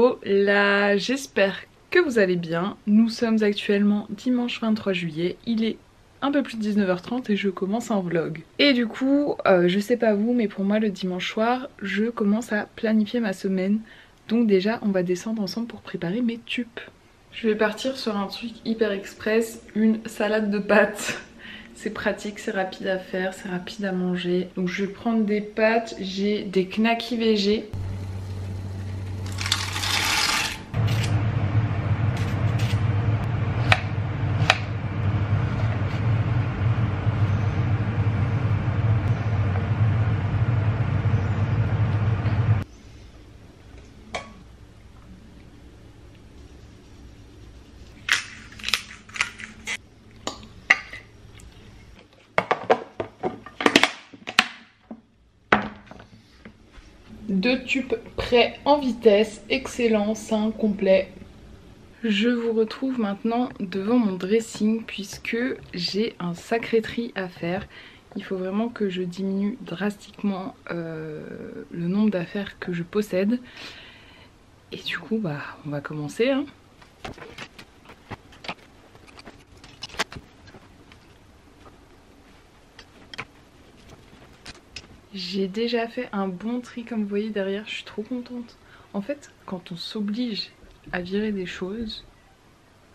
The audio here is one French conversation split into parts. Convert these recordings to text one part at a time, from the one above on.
Hello, là j'espère que vous allez bien. Nous sommes actuellement dimanche 23 juillet, il est un peu plus de 19h30 et je commence un vlog. Et du coup, je sais pas vous, mais pour moi le dimanche soir, je commence à planifier ma semaine. Donc déjà, on va descendre ensemble pour préparer mes tupes. Je vais partir sur un truc hyper express, une salade de pâtes. C'est pratique, c'est rapide à faire, c'est rapide à manger. Donc je vais prendre des pâtes, j'ai des knackis végé. Deux tubes prêts en vitesse, excellent, sain, complet. Je vous retrouve maintenant devant mon dressing puisque j'ai un sacré tri à faire. Il faut vraiment que je diminue drastiquement le nombre d'affaires que je possède. Et du coup, on va commencer, hein. J'ai déjà fait un bon tri comme vous voyez derrière, je suis trop contente. En fait, quand on s'oblige à virer des choses,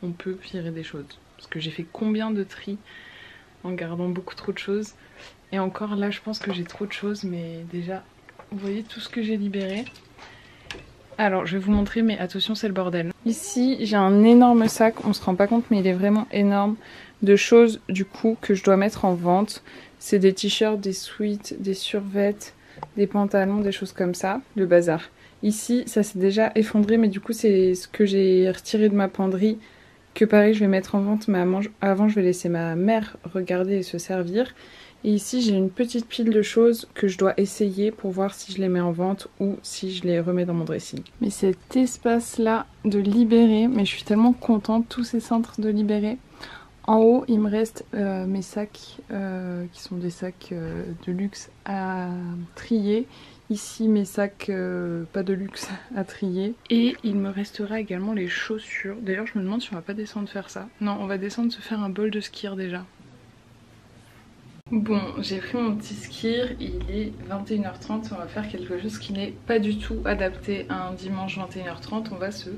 on peut virer des choses. Parce que j'ai fait combien de tri en gardant beaucoup trop de choses. Et encore là, je pense que j'ai trop de choses, mais déjà, vous voyez tout ce que j'ai libéré. Alors, je vais vous montrer, mais attention, c'est le bordel. Ici, j'ai un énorme sac, on se rend pas compte, mais il est vraiment énorme, de choses du coup que je dois mettre en vente. C'est des t-shirts, des sweats, des survêtements, des pantalons, des choses comme ça, le bazar. Ici, ça s'est déjà effondré, mais du coup, c'est ce que j'ai retiré de ma penderie, que pareil, je vais mettre en vente, mais avant, je vais laisser ma mère regarder et se servir. Et ici, j'ai une petite pile de choses que je dois essayer pour voir si je les mets en vente ou si je les remets dans mon dressing. Mais cet espace-là de libérer, mais je suis tellement contente, tous ces centres de libérer. En haut, il me reste mes sacs, qui sont des sacs de luxe à trier. Ici, mes sacs pas de luxe à trier. Et il me restera également les chaussures. D'ailleurs, je me demande si on va pas descendre faire ça. Non, on va descendre se faire un bol de skier déjà. Bon, j'ai pris mon petit skier, il est 21h30, on va faire quelque chose qui n'est pas du tout adapté à un dimanche 21h30, on va se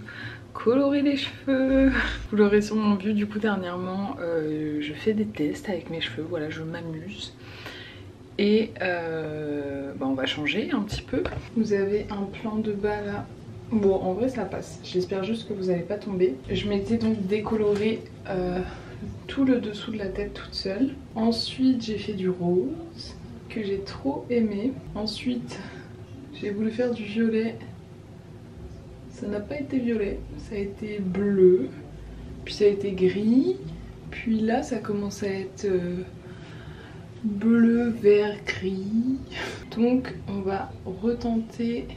colorer les cheveux. Vous l'aurez sûrement vu du coup dernièrement, je fais des tests avec mes cheveux, voilà, je m'amuse. Et on va changer un petit peu. Vous avez un plan de bas là. Bon, en vrai ça passe, j'espère juste que vous n'allez pas tomber. Je m'étais donc décolorée tout le dessous de la tête toute seule. Ensuite j'ai fait du rose que j'ai trop aimé. Ensuite j'ai voulu faire du violet. Ça n'a pas été violet, ça a été bleu. Puis ça a été gris. Puis là ça commence à être bleu, vert, gris. Donc on va retenter.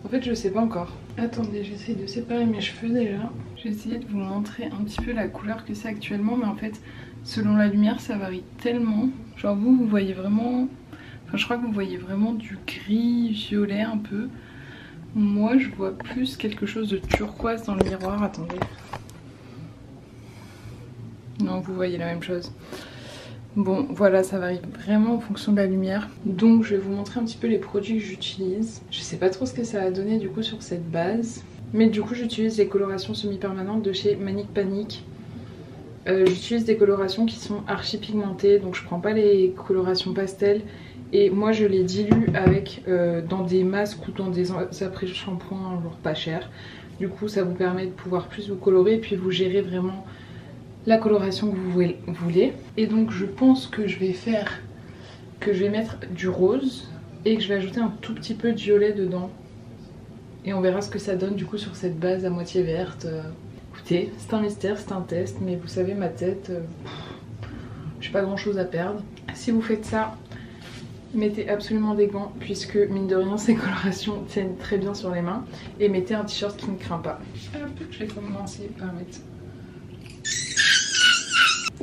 En fait je sais pas encore. Attendez, j'essaie de séparer mes cheveux déjà. Je vais essayer de vous montrer un petit peu la couleur que c'est actuellement, mais en fait selon la lumière ça varie tellement. Genre vous voyez vraiment, enfin je crois que vous voyez vraiment du gris violet un peu. Moi je vois plus quelque chose de turquoise dans le miroir, attendez. Non, vous voyez la même chose. Bon voilà, ça varie vraiment en fonction de la lumière. Donc je vais vous montrer un petit peu les produits que j'utilise. Je sais pas trop ce que ça va donner du coup sur cette base. Mais du coup j'utilise les colorations semi-permanentes de chez Manic Panic. J'utilise des colorations qui sont archi pigmentées. Donc je prends pas les colorations pastel. Et moi je les dilue avec dans des masques ou dans des après-shampoings genre pas cher. Du coup ça vous permet de pouvoir plus vous colorer. Et puis vous gérez vraiment la coloration que vous voulez. Et donc je pense que je vais mettre du rose et que je vais ajouter un tout petit peu de violet dedans. Et on verra ce que ça donne du coup sur cette base à moitié verte. Écoutez, c'est un mystère, c'est un test, mais vous savez ma tête, j'ai pas grand chose à perdre. Si vous faites ça, mettez absolument des gants puisque mine de rien ces colorations tiennent très bien sur les mains. Et mettez un t-shirt qui ne craint pas. Je vais commencer par mettre...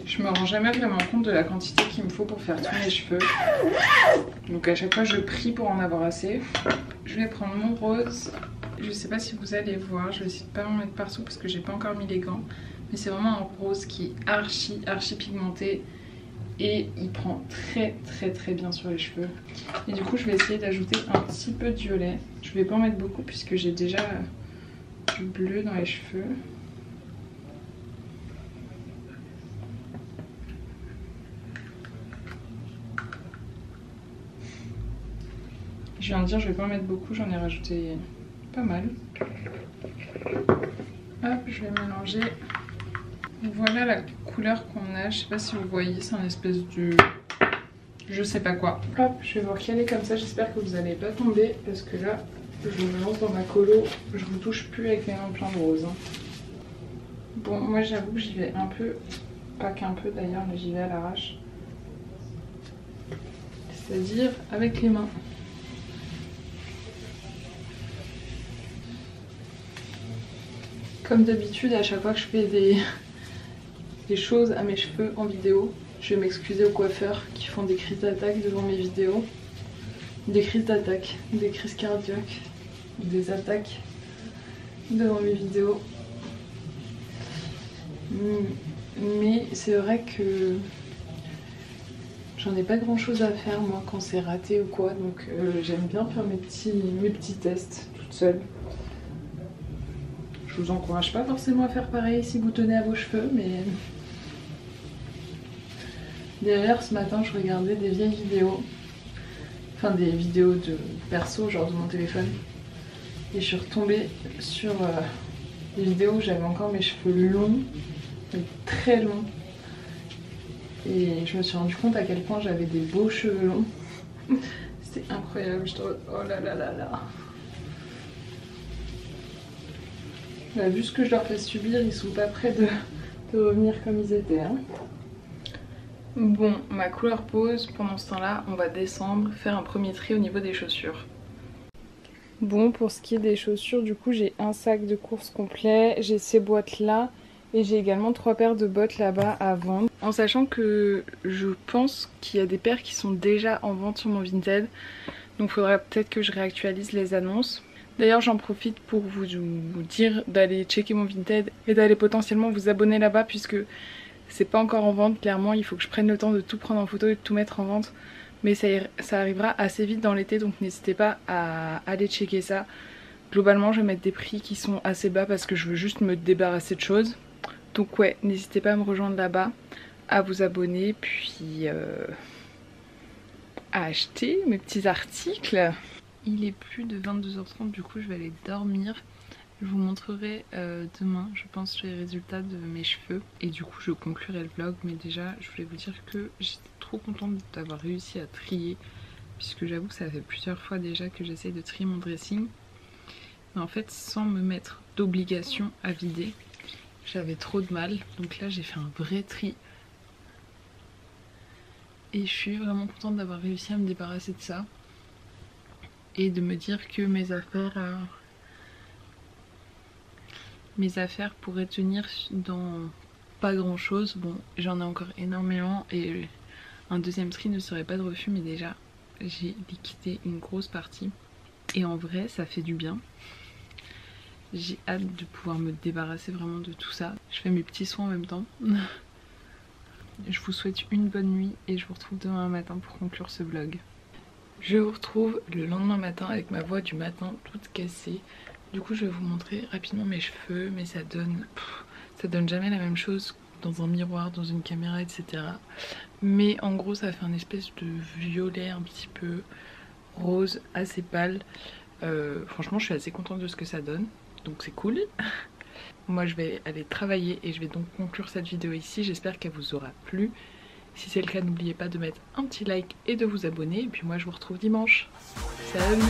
Je me rends jamais vraiment compte de la quantité qu'il me faut pour faire tous mes cheveux. Donc à chaque fois je prie pour en avoir assez. Je vais prendre mon rose Je sais pas si vous allez voir, je vais essayer de pas m'en mettre partout parce que j'ai pas encore mis les gants. Mais c'est vraiment un rose qui est archi pigmenté. Et il prend très bien sur les cheveux. Et du coup je vais essayer d'ajouter un petit peu de violet. Je vais pas en mettre beaucoup puisque j'ai déjà du bleu dans les cheveux. Je viens de dire je vais pas en mettre beaucoup, j'en ai rajouté pas mal. Hop, je vais mélanger. Voilà la couleur qu'on a, je sais pas si vous voyez, c'est un espèce de... je sais pas quoi. Hop, je vais vous recaler comme ça, j'espère que vous n'allez pas tomber parce que là, je me lance dans ma colo, je vous touche plus avec les mains pleines de rose. Bon, moi j'avoue que j'y vais un peu, pas qu'un peu d'ailleurs, mais j'y vais à l'arrache. C'est-à-dire avec les mains. Comme d'habitude, à chaque fois que je fais des choses à mes cheveux en vidéo, je vais m'excuser aux coiffeurs qui font des crises d'attaque devant mes vidéos. Des crises d'attaque, des crises cardiaques, des attaques devant mes vidéos. Mais c'est vrai que j'en ai pas grand chose à faire moi quand c'est raté ou quoi, donc j'aime bien faire mes petits tests toute seule. Je vous encourage pas forcément à faire pareil si vous tenez à vos cheveux, mais derrière ce matin je regardais des vieilles vidéos, enfin des vidéos de perso genre de mon téléphone, et je suis retombée sur des vidéos où j'avais encore mes cheveux longs, mais très longs, et je me suis rendu compte à quel point j'avais des beaux cheveux longs. C'était incroyable, je trouve. Oh là là là là. Bah, vu ce que je leur fais subir, ils sont pas prêts de revenir comme ils étaient. Hein. Bon, ma couleur pose, pendant ce temps-là, on va descendre, faire un premier tri au niveau des chaussures. Bon, pour ce qui est des chaussures, du coup, j'ai un sac de course complet, j'ai ces boîtes-là, et j'ai également 3 paires de bottes là-bas à vendre. En sachant que je pense qu'il y a des paires qui sont déjà en vente sur mon Vinted, donc il faudra peut-être que je réactualise les annonces. D'ailleurs j'en profite pour vous dire d'aller checker mon Vinted et d'aller potentiellement vous abonner là-bas puisque c'est pas encore en vente. Clairement il faut que je prenne le temps de tout prendre en photo et de tout mettre en vente. Mais ça arrivera assez vite dans l'été, donc n'hésitez pas à aller checker ça. Globalement je vais mettre des prix qui sont assez bas parce que je veux juste me débarrasser de choses. Donc ouais, n'hésitez pas à me rejoindre là-bas, à vous abonner, puis à acheter mes petits articles. Il est plus de 22h30, du coup je vais aller dormir. Je vous montrerai demain, je pense, les résultats de mes cheveux. Et du coup je conclurai le vlog, mais déjà je voulais vous dire que j'étais trop contente d'avoir réussi à trier. Puisque j'avoue que ça fait plusieurs fois déjà que j'essaye de trier mon dressing. Mais en fait sans me mettre d'obligation à vider. J'avais trop de mal, donc là j'ai fait un vrai tri. Et je suis vraiment contente d'avoir réussi à me débarrasser de ça. Et de me dire que mes affaires pourraient tenir dans pas grand chose. Bon, j'en ai encore énormément et un deuxième tri ne serait pas de refus, mais déjà j'ai liquidé une grosse partie. Et en vrai ça fait du bien. J'ai hâte de pouvoir me débarrasser vraiment de tout ça. Je fais mes petits soins en même temps. Je vous souhaite une bonne nuit et je vous retrouve demain matin pour conclure ce vlog. Je vous retrouve le lendemain matin avec ma voix du matin toute cassée. Du coup je vais vous montrer rapidement mes cheveux, mais ça donne jamais la même chose dans un miroir, dans une caméra, etc. Mais en gros ça fait un espèce de violet un petit peu rose, assez pâle. Franchement je suis assez contente de ce que ça donne, donc c'est cool. Moi je vais aller travailler et je vais donc conclure cette vidéo ici. J'espère qu'elle vous aura plu. Si c'est le cas, n'oubliez pas de mettre un petit like et de vous abonner. Et puis moi je vous retrouve dimanche. Salut!